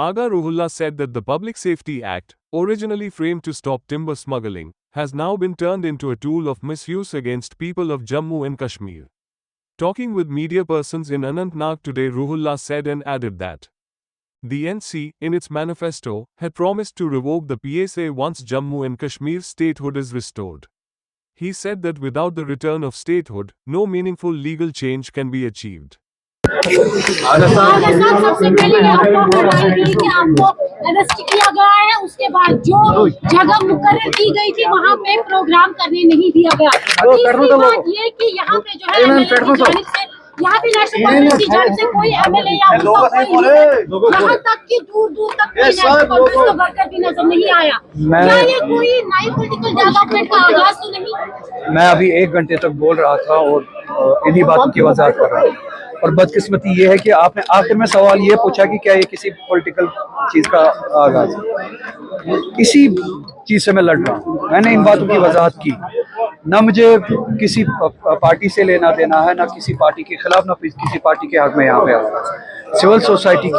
Aga Ruhullah said that the Public Safety Act, originally framed to stop timber smuggling, has now been turned into a tool of misuse against people of Jammu and Kashmir. Talking with media persons in Anantnag today, Ruhullah said and added that the NC, in its manifesto, had promised to revoke the PSA once Jammu and Kashmir's statehood is restored. He said that without the return of statehood, no meaningful legal change can be achieved. सबसे पहले ये अफवाह फैलाई गई कि आपको arrest किया गया है, उसके बाद जो जगह मुकर्रर की गई थी वहाँ पे प्रोग्राम करने नहीं दिया गया। तीसरी बात ये कि यहाँ पे जो है यहाँ पे नेशनल कांफ्रेंस की जानिब से कोई एमएलए या यहाँ तक कि दूर दूर तक कोई नेशनल कांफ्रेंस का वर्कर भी नजर नहीं आया। क्या ये कोई नई पॉलिटिकल डेवलपमेंट का आगाज तो नहीं? मैं अभी 1 घंटे तक बोल रहा था और इन्हीं बातों की वजाहत कर रहा था। और बदकिस्मती ये है कि आपने आखिर में सवाल ये पूछा कि क्या ये किसी पॉलिटिकल चीज़ का आगाज है। इसी चीज़ से मैं लड़ रहा हूँ। मैंने इन बातों की वजाहत की। ना मुझे किसी पार्टी से लेना देना है, ना किसी पार्टी के खिलाफ, ना किसी पार्टी के हक में यहाँ पे आया। सिविल सोसाइटी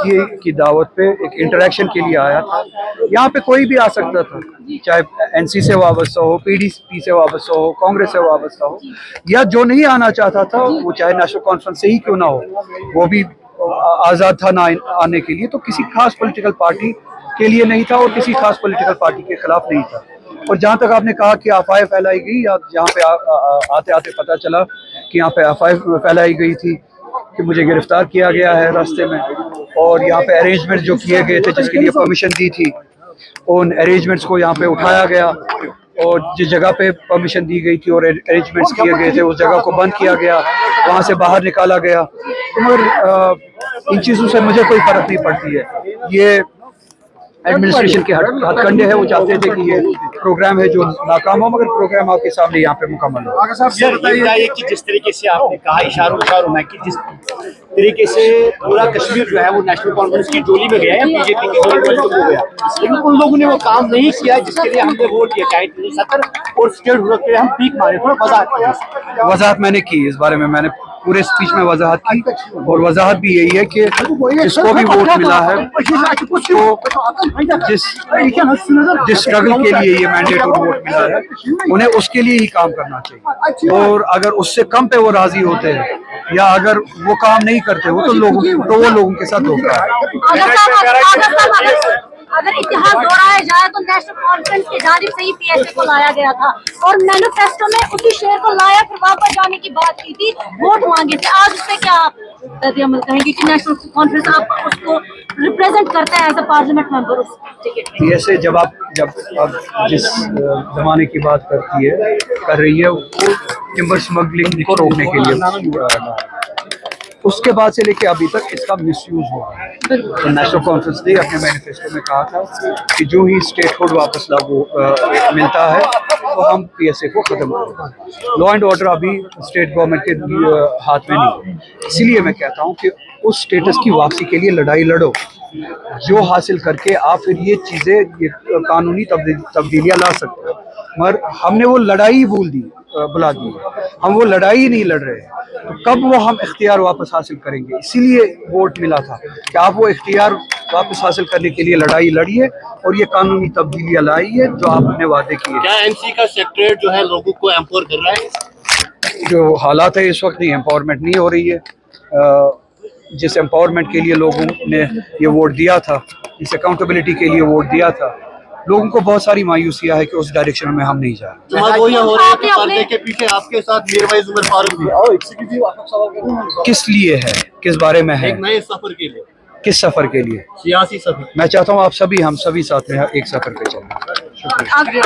की दावत पे एक इंटरेक्शन के लिए आया था। यहाँ पे कोई भी आ सकता था, चाहे एनसी से वाबस्ता हो, पीडीपी से वाबस्ता हो, कांग्रेस से वाबस्ता हो, या जो नहीं आना चाहता था वो चाहे नेशनल कॉन्फ्रेंस से ही क्यों ना हो, वो भी आज़ाद था ना आने के लिए। तो किसी खास पॉलिटिकल पार्टी के लिए नहीं था और किसी खास पॉलिटिकल पार्टी के खिलाफ नहीं था। और जहाँ तक आपने कहा कि अफवाहें फैलाई गई, या जहाँ पे आते आते पता चला कि यहाँ पे अफवाहें फैलाई गई थी कि मुझे गिरफ्तार किया गया है रास्ते में, और यहाँ पे अरेंजमेंट जो किए गए थे जिसके लिए परमिशन दी थी, उन अरेंजमेंट्स को यहाँ पे उठाया गया, और जिस जगह पे परमिशन दी गई थी और अरेंजमेंट्स किए गए थे उस जगह को बंद किया गया, वहाँ से बाहर निकाला गया। तो मगर इन चीज़ों से मुझे कोई फ़र्क नहीं पड़ती है। ये एडमिनिस्ट्रेशन के हथकंडे हैं, वो चाहते थे कि ये प्रोग्राम है जो नाकाम हो, मगर प्रोग्राम आपके सामने यहाँ पे मुकम्मल हो। ये बताइए कि जिस तरीके से आपने कहा इशारों में कि जिस तरीके से पूरा कश्मीर जो है वो नेशनल कॉन्फ्रेंस की झोली में गया है, बीजेपी की झोली में हो गया, लेकिन उन लोगों ने वो काम नहीं किया जिसके लिए हमने वोट दिया, चाहे 70 और स्टेट हुआ के हम पीक मारे। थोड़ा वजाहत मैंने की इस बारे में, मैंने पूरे स्पीच में वजाहत की, और वजाहत भी यही है कि जिसको भी वोट मिला है उसको जिस स्ट्रगल के लिए ये मैंडेटरी वोट मिला है उन्हें उसके लिए ही काम करना चाहिए। और अगर उससे कम पे वो राजी होते हैं या अगर वो काम नहीं करते हो तो वो लोगों के साथ धोखा है। अगर इतिहास दोहराया जाए तो नेशनल कॉन्फ्रेंस की जानिब से ही पीएसए को लाया गया था और मैनिफेस्टो में उसी शेर को लाया, फिर वापस जाने की बात की थी, वोट मांगे थे। आज उस पर क्या आप रद्द-ए-अमल कहेंगे कि नेशनल कॉन्फ्रेंस आप उसको रिप्रेजेंट करते हैं एज अ पार्लियामेंट मेंबर उस टिकट में? पीएसए जब आप जिस जमाने की बात कर रही है वो टिम्बर स्मगलिंग को रोकने के लिए, उसके बाद से लेके अभी तक इसका मिसयूज हो रहा है। तो नेशनल कॉन्फ्रेंस ने अपने मैनिफेस्टो में कहा था कि जो ही स्टेटहुड वापस लागू मिलता है तो हम पीएसए को ख़त्म करेंगे। लॉ एंड ऑर्डर अभी स्टेट गवर्नमेंट के हाथ में नहीं है, इसीलिए मैं कहता हूँ कि उस स्टेटस की वापसी के लिए लड़ाई लड़ो, जो हासिल करके आप फिर ये चीज़ें, ये कानूनी तब्दीलियाँ ला सकते हो। मगर हमने वो लड़ाई बुला दी, हम वो लड़ाई नहीं लड़ रहे, तो कब वो हम इख्तियार वापस हासिल करेंगे? इसीलिए वोट मिला था कि आप वो इख्तियार वापस हासिल करने के लिए लड़ाई लड़िए और ये कानूनी तब्दीलियाँ लाइए जो आपने वादे किए। क्या एनसी का सेक्रेटरी जो है लोगों को एम्पावर कर रहा है? जो हालात है इस वक्त, नहीं एम्पावरमेंट नहीं हो रही है। जिस एम्पावरमेंट के लिए लोगों ने ये वोट दिया था, इस अकाउंटेबिलिटी के लिए वोट दिया था, लोगों को बहुत सारी मायूसियाँ है कि उस डायरेक्शन में हम नहीं जा रहे। के पीछे आपके साथ मीरवाइज उमर फारूक भी किस लिए है, किस बारे में है? एक नए सफर के लिए। किस सफर के लिए? सियासी सफर। मैं चाहता हूँ हम सभी साथ में एक सफर पे चलें। शुक्रिया।